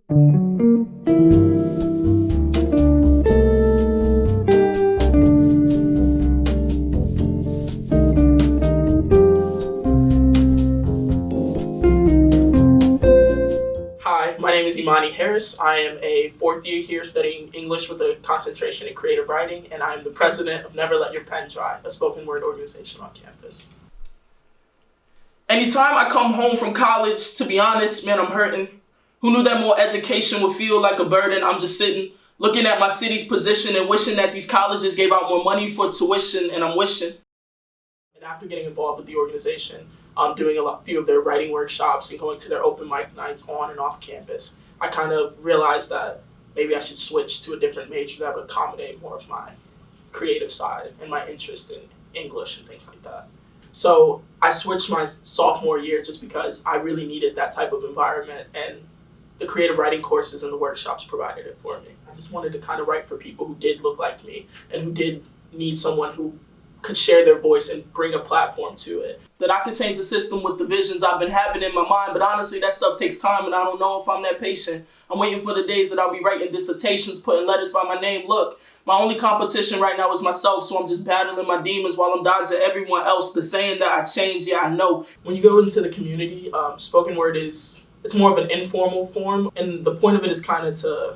Hi, my name is Imani Harris. I am a fourth year here studying English with a concentration in creative writing, and I am the president of Never Let Your Pen Dry, a spoken word organization on campus. Anytime I come home from college, to be honest, man, I'm hurting. Who knew that more education would feel like a burden? I'm just sitting, looking at my city's position and wishing that these colleges gave out more money for tuition, and I'm wishing. And after getting involved with the organization, doing few of their writing workshops and going to their open mic nights on and off campus, I kind of realized that maybe I should switch to a different major that would accommodate more of my creative side and my interest in English and things like that. So I switched my sophomore year just because I really needed that type of environment, and the creative writing courses and the workshops provided it for me. I just wanted to kind of write for people who did look like me and who did need someone who could share their voice and bring a platform to it. That I could change the system with the visions I've been having in my mind, but honestly, that stuff takes time, and I don't know if I'm that patient. I'm waiting for the days that I'll be writing dissertations, putting letters by my name. Look, my only competition right now is myself, so I'm just battling my demons while I'm dodging everyone else. The saying that I changed, yeah, I know. When you go into the community, spoken word it's more of an informal form, and the point of it is kind of to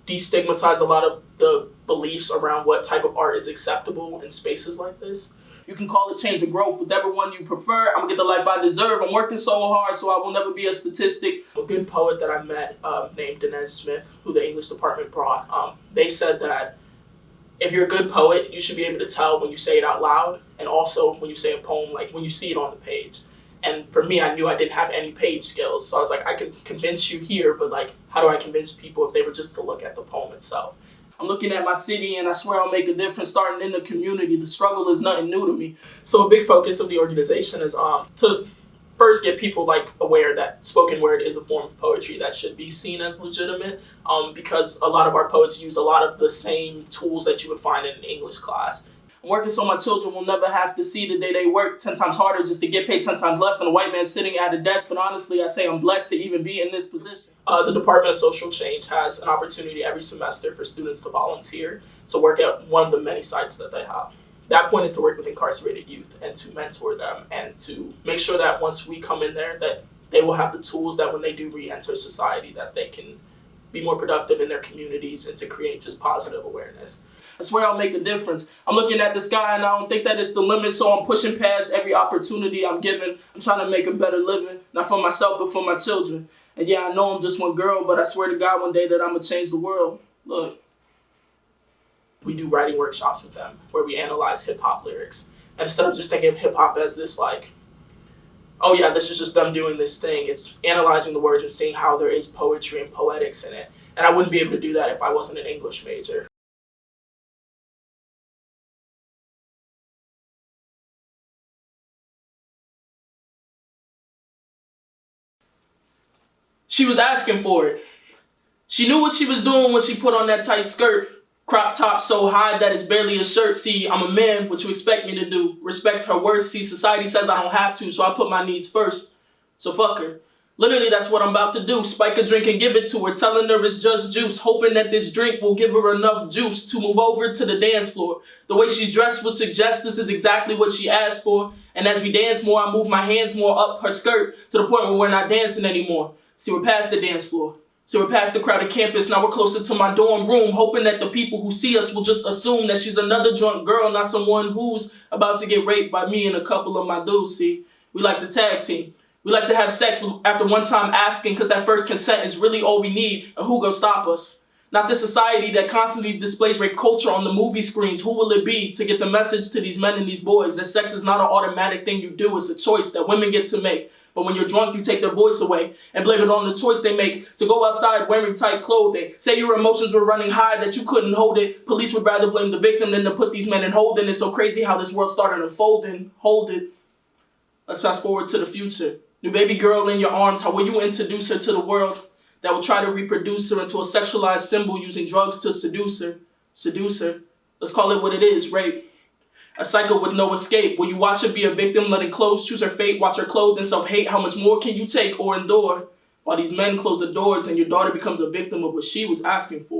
destigmatize a lot of the beliefs around what type of art is acceptable in spaces like this. You can call it change or growth, whichever one you prefer. I'm gonna get the life I deserve. I'm working so hard, so I will never be a statistic. A good poet that I met named Denez Smith, who the English department brought, they said that if you're a good poet, you should be able to tell when you say it out loud, and also when you say a poem, like when you see it on the page. And for me, I knew I didn't have any page skills, so I was like, I could convince you here, but like, how do I convince people if they were just to look at the poem itself? I'm looking at my city, and I swear I'll make a difference starting in the community. The struggle is nothing new to me. So a big focus of the organization is to first get people like aware that spoken word is a form of poetry that should be seen as legitimate, because a lot of our poets use a lot of the same tools that you would find in an English class. I'm working so my children will never have to see the day they work 10 times harder just to get paid 10 times less than a white man sitting at a desk. But honestly, I say I'm blessed to even be in this position. The Department of Social Change has an opportunity every semester for students to volunteer to work at one of the many sites that they have. That point is to work with incarcerated youth and to mentor them and to make sure that once we come in there that they will have the tools that when they do re-enter society that they can be more productive in their communities and to create just positive awareness. I swear I'll make a difference. I'm looking at the sky and I don't think that it's the limit, so I'm pushing past every opportunity I'm given. I'm trying to make a better living, not for myself, but for my children. And yeah, I know I'm just one girl, but I swear to God one day that I'm gonna change the world. Look. We do writing workshops with them where we analyze hip-hop lyrics. And instead of just thinking of hip-hop as this like, oh yeah, this is just them doing this thing, it's analyzing the words and seeing how there is poetry and poetics in it. And I wouldn't be able to do that if I wasn't an English major. She was asking for it. She knew what she was doing when she put on that tight skirt. Crop top so high that it's barely a shirt. See, I'm a man, what you expect me to do? Respect her words. See, society says I don't have to, so I put my needs first. So fuck her. Literally, that's what I'm about to do. Spike a drink and give it to her, telling her it's just juice, hoping that this drink will give her enough juice to move over to the dance floor. The way she's dressed would suggest this is exactly what she asked for. And as we dance more, I move my hands more up her skirt to the point where we're not dancing anymore. See, we're past the dance floor. So we're past the crowded campus, now we're closer to my dorm room, hoping that the people who see us will just assume that she's another drunk girl, not someone who's about to get raped by me and a couple of my dudes. See, we like to tag team. We like to have sex after one time asking, because that first consent is really all we need, and who gonna stop us? Not this society that constantly displays rape culture on the movie screens. Who will it be to get the message to these men and these boys that sex is not an automatic thing you do, it's a choice that women get to make. But when you're drunk, you take their voice away and blame it on the choice they make to go outside wearing tight clothing. Say your emotions were running high, that you couldn't hold it. Police would rather blame the victim than to put these men in holding. It's so crazy how this world started unfolding. Hold it. Let's fast forward to the future. New baby girl in your arms, how will you introduce her to the world that will try to reproduce her into a sexualized symbol using drugs to seduce her? Seduce her. Let's call it what it is, rape. A cycle with no escape. Will you watch her be a victim, letting clothes choose her fate? Watch her clothe and self-hate. How much more can you take or endure? while these men close the doors and your daughter becomes a victim of what she was asking for.